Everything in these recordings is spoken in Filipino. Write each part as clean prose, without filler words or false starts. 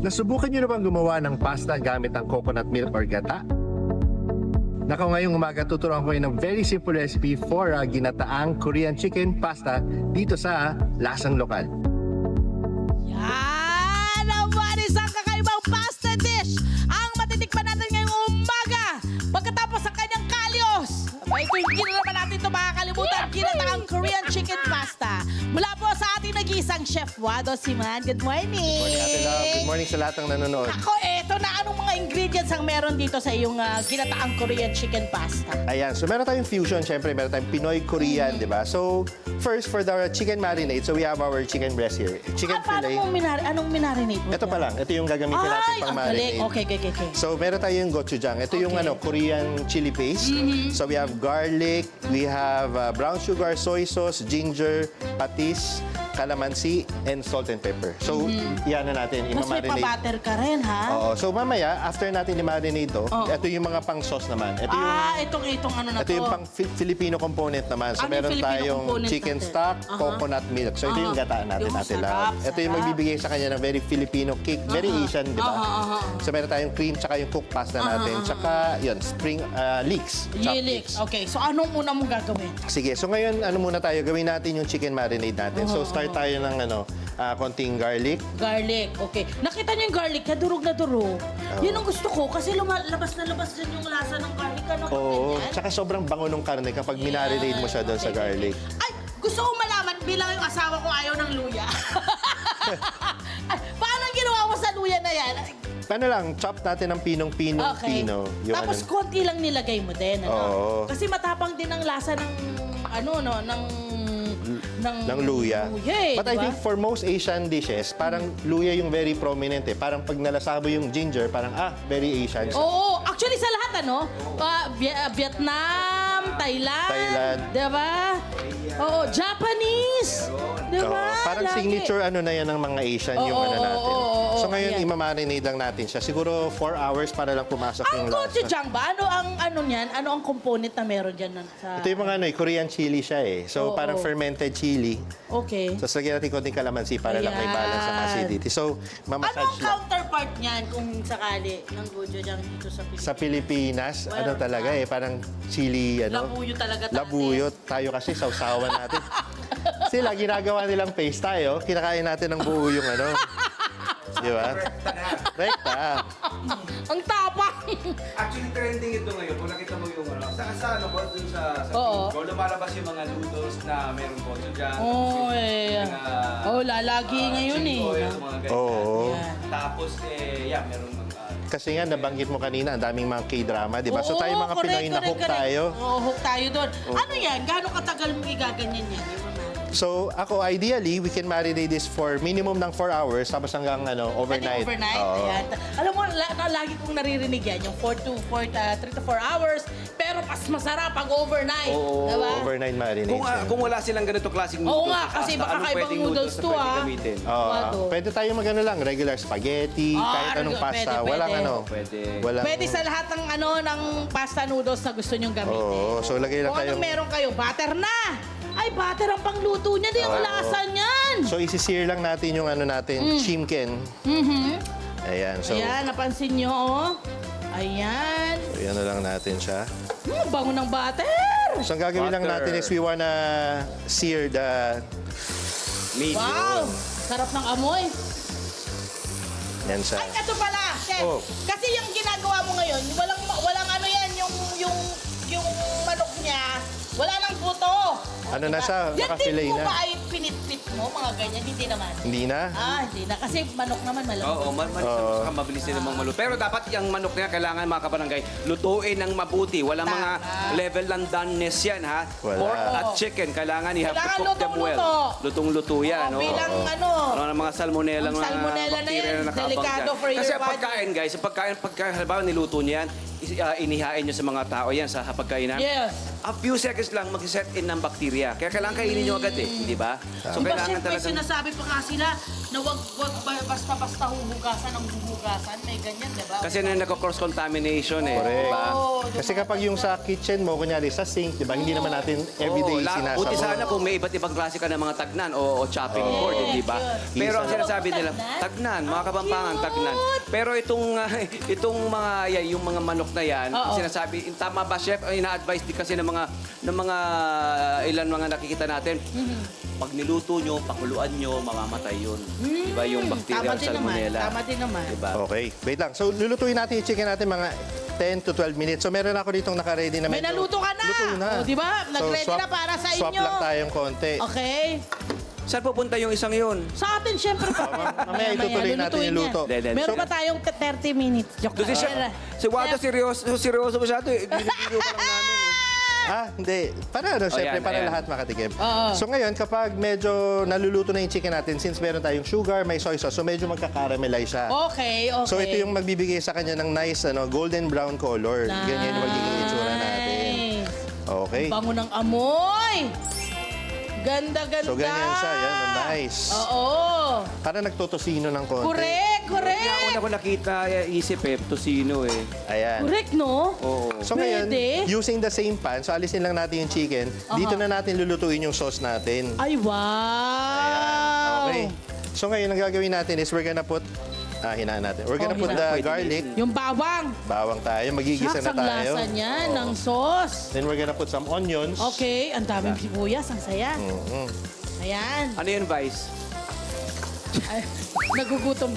Nasubukan niyo na bang gumawa ng pasta gamit ang coconut milk or gata? Nako, ngayong umaga tuturuan ko kayo ng very simple recipe for ginataang Korean chicken pasta dito sa Lasang Lokal. Yan naman, isang kakaibang pasta dish ang matitikman natin ngayong umaga pagkatapos ng kanyang kalyos. Ito yung naman natin ito makakalimutan, ginataang Korean chicken pasta. Mula po sa ating nag-iisang chef Wado Siman. Good morning! Good morning, Ate Love. Good morning sa lahat ng nanonood. Ako, eto na anong mga ingredients ang meron dito sa iyong ginataang Korean chicken pasta? Ayan, so meron tayong fusion, syempre meron tayong Pinoy-Korean, di ba? So, first for the chicken marinade, so we have our chicken breast here. Chicken Paano fillet. anong minarinate mo? Ito dyan? pa lang, ito yung gagamitin natin Ay, pang ang galing. marinade. Okay. So, meron tayong gochujang. Ito yung Okay. Korean chili paste. So, we have garlic, we have brown sugar, soy sauce, ginger, patis, calamansi, and salt and pepper. So, yan na natin, Mas may i-marinate. pa-butter ka rin, ha? Oo. So, mamaya, after natin i-marinate to, Oo. ito yung mga pang-sauce naman. Ito yung itong ano na ito to. yung pang Filipino component naman. So, Ano yung meron Filipino tayong component chicken natin? stock, Aha. coconut milk. So, ito yung gataan natin, Yung natin sarap, lang. Ito yung sarap. magbibigay sa kanya ng very Filipino cake. Very Asian, di ba? Aha. So, meron tayong cream, tsaka yung cooked pasta natin. Tsaka, yun, spring leeks. chopped Yilix. Okay, so anong una mong gagawin? Sige, so ngayon, ano muna tayo, gawin natin yung chicken marinade natin. So, start tayo ng konting garlic. Garlic. Okay. Nakita niyo yung garlic, durog na durog. Yun ang gusto ko kasi labas na labas dyan yung lasa ng garlic. Ano ba Oo. ganyan? Tsaka sobrang bango ng karne kapag minarinade mo siya doon sa garlic. Ay, gusto ko malaman bilang yung asawa ko ayaw ng luya. Ay, paano ginawa mo sa luya na yan? Ano lang, chop natin ng pinong-pinong Okay. pino. Tapos konti lang nilagay mo din, ano? Oo. Kasi matapang din ang lasa ng ng luya. But I diba? think for most Asian dishes, parang luya yung very prominent eh. Parang pag nalasabo yung ginger, parang very Asian siya. Oo, actually sa lahat Vietnam, Thailand, diba? Oo, Japanese, diba? Oo, parang Lagi. signature na yan ng mga Asian yung Oo, natin. oo, So ngayon, ayan. imamarinate lang natin siya. Siguro 4 hours para lang pumasok Ang yung lasa. gochujang ba? Ano niyan? Ano ang component na meron dyan sa... Ito yung mga Korean chili siya eh. So Oo. parang fermented chili. Okay. So lagyan natin konting calamansi para lang may Ayan. balance ang acidity. So Ano mamassage ang lang. counterpart niyan kung sakali ng gochujang dito sa Pilipinas? Sa Pilipinas, Well, talaga eh, parang chili, Labuyo talaga tayo. Labuyot. Tayo kasi sausawan natin. Sila, ginagawa nilang paste tayo, kinakain natin ng buo yung Di ba? Rekta. Ang tapang! Actually, trending ito ngayon. Kung nakita mo yung dun sa Oo. Kung lumalabas yung mga noodles na meron gochujang. Oh, lalagi ngayon chili eh. oil, mga ganyan. Oo. Yan. Tapos, meron mga... Kasi nga, nabanggit mo kanina, ang daming mga K-drama, di ba? So Oo, tayo mga correct, Pinoy na hook correct. tayo. Oo, hook tayo doon. Ano yan? Gano'ng katagal mo igaganyan yan? Yung mga... So ako, ideally, we can marinate this for minimum ng 4 hours, tapos hanggang overnight. Pwede overnight? Oo. Ayan. Alam mo, lagi kong naririnig yan, yung 3 to 4 hours, pero mas masarap pag overnight. Oo, Diba? Overnight marinate. Kung wala silang ganito klaseng noodles, Oo nga, na kasi pasta, baka anong kaibang pwedeng noodles na to, pwede ah. gamitin? Wado. Pwede tayo lang, regular spaghetti, kahit anong pasta. pwede. Walang Pwede. Walang, Pwede sa lahat ng pasta noodles na gusto nyong gamitin. Oo, so lagay lang Kung tayo. anong meron kayo, butter na! Ay, butter ang pangluto niya, di ang lasa niyan! So isi-sear lang natin yung chimken. Ayan, so Ayan, napansin nyo, oh. Ayan. yan na lang natin siya. Bango ng butter! So ang gagawin lang Butter. natin is we wanna sear the... Medium. Wow! Sarap ng amoy. Yan siya. Ay, ito pala, chef. Oh. Kasi yung ginagawa mo ngayon, walang ano yan, yung manok niya, wala nang buto. Ano na siya, Yan naka-fillet din mo na. ba ay pinitpit mo, mga ganyan? Hindi naman. Hindi na? Hindi na. Kasi manok naman malambot. Oo, saka mabilis din namang maluto. Pero dapat yung manok niya, kailangan mga kabarangay, lutuin ng mabuti. Walang mga Tama. level ng doneness yan, ha? Wala. Pork at chicken, kailangan you have to Kailangan cook them well. lutong-luto. Lutong-luto yan, Oo, no? bilang Ano ng mga salmonella, Ang salmonella na bacteria yan, nakaabang delikado dyan. for your Kasi ang body. pagkain, guys, pagka halimbawa niluto niya yan, inihain nyo sa mga tao yan sa pagkainan. Yes. A few seconds lang, mag-set in ng bakterya. Kaya kailangan kainin nyo agad eh, di ba? So Di ba, kailangan Chef, may talagang... sinasabi pa nga sila na wag basta-basta huhugasan ng huhugasan. May ganyan, di ba? Kasi na nagko-cross contamination eh. Correct. di ba? Oo, di Kasi ba? kapag yung sa kitchen mo, kunyari sa sink, di ba, hindi naman natin everyday Oo, buti sana sinasabon. kung may iba't ibang klase ka ng mga tagnan o chopping board, di ba? Pero ang sinasabi nila, tagnan, mga kapampangan, tagnan. Pero itong mga yung mga manok na yan, Oo. sinasabi, tama ba chef? Ina-advise din kasi ng mga ilan mga nakikita natin. Pag niluto nyo, pakuluan nyo, mamamatay yun. Di ba yung bacterial Tama din naman. salmonella? Tama din naman. Di ba? Okay, wait lang. So, lulutuin natin yung chicken natin mga 10 to 12 minutes. So, meron ako ditong naka-ready na May medyo- naluto ka na. Luto na. O, di ba? Nag-ready na para sa Swap inyo. lang tayong konti. Okay. Saan pupunta yung isang yun? Sa atin, syempre pa. Mamaya itutuloy natin yung luto. Meron pa tayong 30 minutes. Joke Doon si Chef, si Wado, seryoso masyado eh. Binibiro ka lang namin eh. Hindi. Para ano, syempre, Ayan, para ayan. lahat makatikim. Oo. So ngayon, kapag medyo naluluto na yung chicken natin, since meron tayong sugar, may soy sauce, so medyo magka-caramelize siya. Okay, okay. So ito yung magbibigay sa kanya ng nice golden brown color. Ganyan yung magiging itsura natin. Okay. Bango ng amoy. Ganda-ganda. So ganyan siya. Yan, nice. Oo. Para nagtotosino ng konti. Correct, Kaya correct. una ko nakita, isip eh, tosino eh. Ayan. Correct, no? Oo. So ngayon, Pwede. using the same pan, so alisin lang natin yung chicken, dito na natin lulutuin yung sauce natin. Ay, wow. Okay. So ngayon, ang gagawin natin is we're gonna put, hinaan natin. We're gonna put hinaan. the Pwede garlic. Yung bawang. Bawang tayo, magigisa Shucks, na ang tayo. lasa niyan Oo. ng sauce. Then we're gonna put some onions. Okay, ang daming sibuyas, ang saya. Mhm. Ayan. Ano yun, Vice? Ay, nagugutom.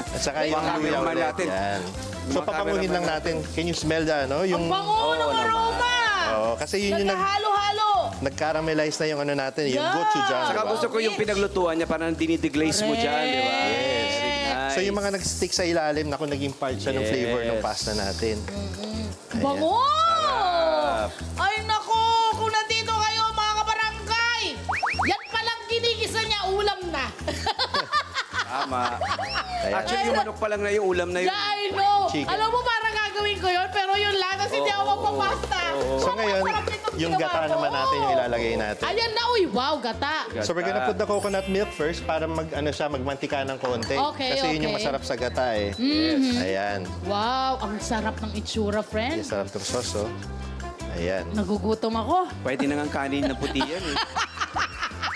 At saka yung Baka luya naman ulit. natin. Yan. So Baka papanguhin lang naman natin. Can you smell the Ang yung... bango ng aroma. Oo, kasi yun yung Naghahalo-halo. nag-caramelize na yung ano natin, yung Yeah. gochujang. Saka Wow. gusto ko yung pinaglutuan niya, parang dinideglaze mo dyan, di ba? Yes. Nice. So yung mga nag-stick sa ilalim, naku, naging part siya ng flavor ng Yes. pasta natin. Bango! Sarap. Ay, nako! Kung nandito kayo, mga kabarangay, yan palang ginigisa niya, ulam na. Tama. Ayan. Actually, yung manok pa lang na yung ulam na yun. Yeah, I know. Chicken. Alam mo, parang gagawin ko yun, pero yun lang, kasi hindi ako magpapasta. So ngayon, Ang sarap nitong yung ginawa gata ko. naman natin yung ilalagay natin. Ayan na, uy, wow, gata. So we're gonna put the coconut milk first para magmantika ng konti. Okay, Kasi yun yung okay. masarap sa gata eh. Ayan. Wow, ang sarap ng itsura, Yung friend. sarap ng sauce, oh. Ayan. Nagugutom ako. Pwede na nga kanin na puti yan eh.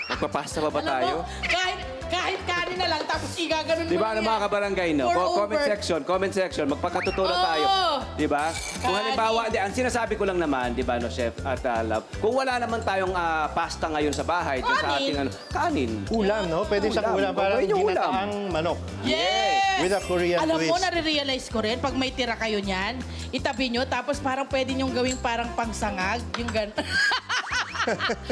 Magpapasta pa ba tayo? Alam mo, kahit kanin na lang, tapos igaganon Di mo ba, yan. mga kabarangay, no? Pour Comment over. section, magpakatuturo Oo. tayo. Di ba? Kung Kanin. halimbawa, ang sinasabi ko lang naman, di ba, no, Chef at Love, kung wala naman tayong pasta ngayon sa bahay, dyan sa Kanin. ating kanin. Ulam, no? Pwede siyang Ulam. ulam. Parang Pwede yung ulam. ginataang manok. Yes! With a Korean Alam mo, twist. nare-realize ko rin, pag may tira kayo niyan, itabi nyo, tapos parang pwede nyong gawing parang pangsangag, yung gano'n.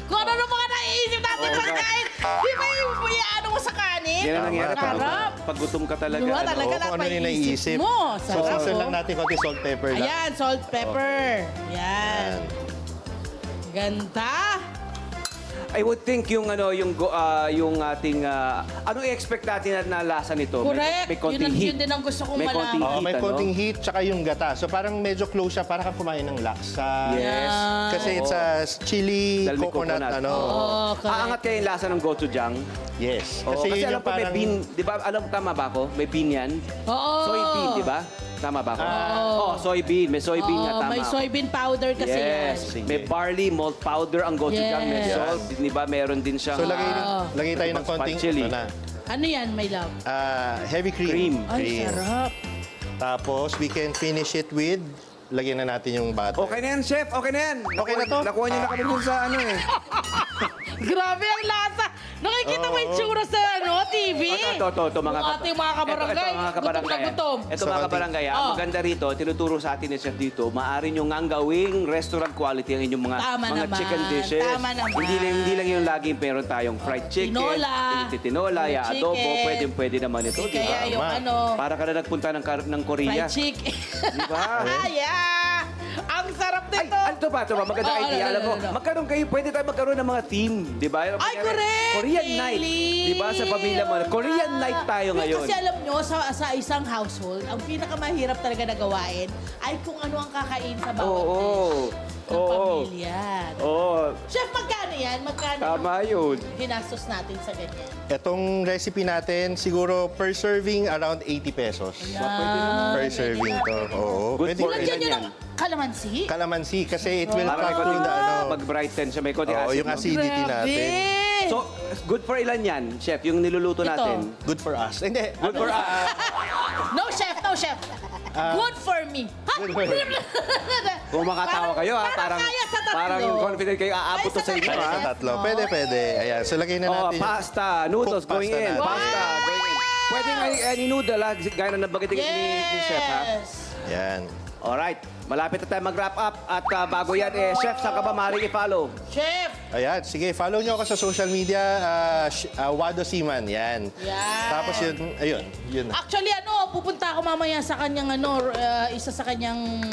Kung ano mga naiisip natin Oo, pagkain, di ba yung ano mo sa kanin? Yan ang nangyari Sarap. pag gutom ka talaga. Diba, ano? talaga Oo, kung ano yung napaisip naiisip. mo. So, Sarap, season oh. lang natin konti salt, pepper lang. Ayan, salt, pepper. Yan. Ayan. Ganda. I would think yung ating ano i-expect natin na lasa nito? Correct. May konting Yun heat. din ang gusto kong May malaman. konting Oo, may ano? konting heat, tsaka yung gata. So parang medyo close siya, parang kang kumain ng laksa. Yes. Kasi it's a chili, Dahil may coconut, coconut. ano. Oo, correct. Aangat kaya yung lasa ng gochujang. Yes. Oo, Kasi kasi yun alam yung ko may parang... bean, di ba? Alam tama ba ako? May bean yan. Oo. Soybean, di ba? Tama ba ako? Soybean. May soybean nga, Oo, tama. may soybean powder kasi Yes. yan. May barley malt powder ang gochujang. May Yes. salt. Di ba? Meron din siyang So lagay tayo ng Ibang konting... spot chili. Ito na. Ano yan, my love? Heavy cream. Cream. Ay, sarap. Tapos we can finish it with... Lagyan na natin yung butter. Okay na yan, chef. Okay na yan. Okay na to? Nakuha niyo na kami dun sa ano eh. Grabe ang lasa. Nakikita mo yung tsura sa TV. Ito, mga Yung ating mga kabarangay. Ito, mga kabarangay. Gutom na gutom. Ito, So, mga konting- kabarangay. Ang Oh. maganda rito, tinuturo sa atin ni Chef dito, maaari nyo nga gawing restaurant quality ang inyong mga, Tama mga naman. chicken dishes. Tama naman. Hindi lang yung laging meron tayong fried chicken, Tinola. tinola, ya, Fried adobo, chicken. pwede naman ito, di Kaya ba? yung Tama. ano, Para ka na nagpunta ng Korea. fried chicken. Di ba? Yeah. Ang sarap Ay, nito. ano ba? Ito ba? Magandang Oh, idea. ano, Alam mo, ano. magkaroon kayo, pwede tayo magkaroon ng mga team. Di ba? Ay, correct! Korean night. Really? Di ba? Sa pamilya mo. Korean night tayo ngayon. Kasi alam nyo, sa isang household, ang pinakamahirap talaga na gawain ay kung ano ang kakain sa bawat Oo. dish ng Oo. pamilya. Oo. Chef, magkano yan? Magkano Tama yun. yung ginastos natin sa ganyan? Itong recipe natin, siguro per serving around 80 pesos. Per serving to. Oo. Good for Lagyan nyo ilan ng kalamansi? Calamansi kasi it will Para may cut through the ano. mag-brighten siya. May konti Oo, acid. yung no? acidity natin. So, good for ilan yan, chef? Yung niluluto Ito. natin. Good for us. Hindi. Good for No, chef, no, chef. Good for me. Ha? Good for me. Kung makatawa kayo, ha? Parang kaya sa tatlo. Parang confident kayo, aabot Ay, to sa sa inyo, tatlo. ha? Sa tatlo. Pwede, pwede. Ayan. So, lagay na Oh, natin. pasta, noodles Cooked going pasta in. natin. Pasta going in. Pwede nga any noodle, ha? Gaya na nabagitin ni chef, ha? Yes. Yan. Alright, malapit na tayo mag-wrap up. At bago yan, chef, saan ka ba maaaring i-follow? Chef. Ayan. Sige, follow nyo ako sa social media. Wado Seaman. Yan. Yan. Tapos yun, ayun. Yun. Actually, pupunta ako mamaya sa kanyang, isa sa kanyang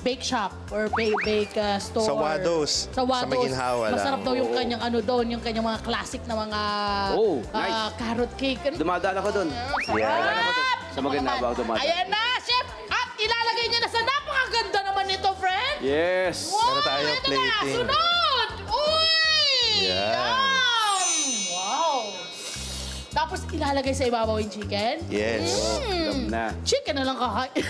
bake shop or bake store. Sa Wados. Sa Wados. Sa Maginhawa lang. Masarap daw yung kanyang doon, yung kanyang mga classic na mga Oh, nice. carrot cake. Dumadaan ako dun. Dumadaan ako dun. Sa Maguindanao ako dumadaan. Ayan na, chef! At ilalagay niya na sa napakaganda naman nito, friend! Yes! Wow, Meron tayo ito plating. na! Sunod! Uy! Yan. Yum! Wow! Tapos ilalagay sa ibabaw yung chicken? Yes. Alam na. Chicken na lang kakain.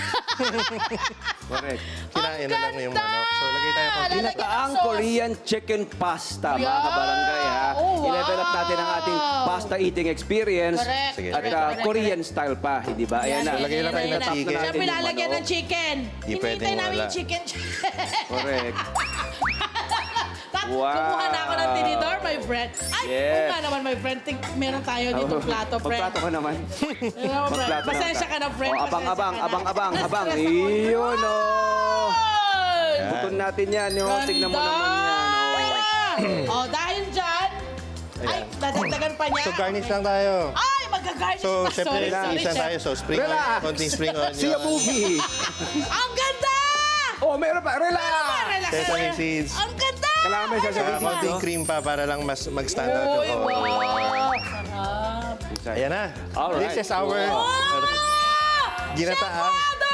Correct. Kinain na lang yung manok. So, lagay tayo konti. Lalagyan ng Ginataang sauce. Korean chicken pasta, mga Yeah. kabarangay, ha? Oh, wow. I-level up natin ang ating pasta eating experience. Correct. Sige. At Correct. Korean style pa, hindi ba? Ayan na. Lagay lang tayo ng Tap na chicken. natin Siyempre, yung lalagyan manok. ng chicken. Di Hinihintay pwedeng namin wala. yung chicken. Correct. Wow. Kumuha na ako ng tinidor, my friend. Ay, Yes. oo nga naman, my friend. Meron tayo dito plato, friend. Magplato ka naman. Ano, friend? Magplato Pasensya ka na, friend. Oh, abang, Pasensya abang, ka na. abang, abang, abang. Stress ako. Iyon, oh. Ay! Butun natin yan, oh. Tignan mo naman yan, oh. Oh, dahil dyan, ay, dadagdagan pa niya. So, garnish lang tayo. Ay, mag-garnish So, pa. syempre, isa chef. tayo. So, spring Relax. onion, konting spring onion. See a movie. Ang ganda! Oh, meron pa. Relax. Relax. Sesame seeds. Ang ganda! Kailangan may sesame seeds, Konting no? cream pa para lang mas mag-stand out Uy, yung wow! Sarap. Ayan na. Alright. This is our Wow! ginataang. Chef Wado!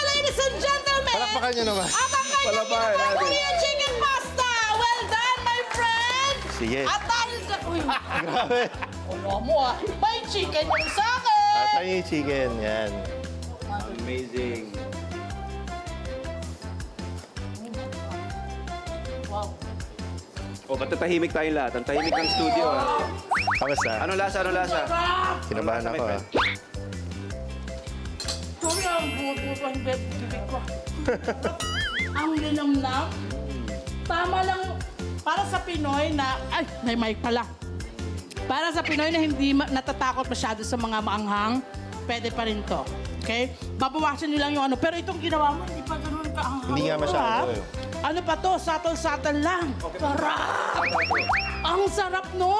Ladies and gentlemen! Palakpakan nyo naman. Abang kayo Palakpakan ginataang natin. Korean chicken pasta! Well done, my friend! Sige. At dahil sa... Uy, Grabe. wala mo ah. May chicken yung sa akin! At tayo yung chicken. Yan. Amazing. Wow. Oh, ba't tatahimik tayong lahat? Ang tahimik ng studio, ha? Kamusta? Ano lasa, ano lasa? Sarap! Kinabahan ako ah. Sorry, ang buto ang bibig ko. Ang linamnam. Tama lang para sa Pinoy na... Ay, may mic pala. Para sa Pinoy na hindi natatakot masyado sa mga maanghang, pwede pa rin to. Okay? Babawasan nyo lang yung ano. Pero itong ginawa mo, hindi pa ganun kaanghang. Hindi nga masyado eh. Ano pa to? Subtle lang. Sarap! Ang sarap, no?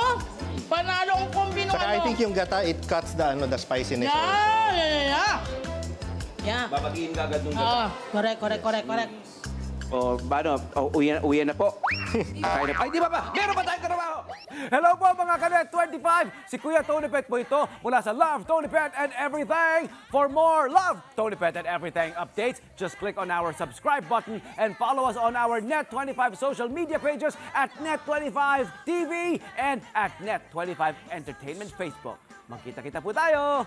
Panalo ang kombi ng Saka I ano. think yung gata, it cuts the spiciness also. Yeah. Yeah. Babagiin ka agad nung Ah, correct. Oh, ano? Oh, uwi na po. Kakain na. Ay, di ba ba? Meron pa tayong trabaho! Hello po mga Kanet 25! Si Kuya Tony Pet po ito mula sa Love, Tony Pet and Everything. For more Love, Tony Pet and Everything updates, just click on our subscribe button and follow us on our Net25 social media pages at Net25 TV and at Net25 Entertainment Facebook. Magkita-kita po tayo!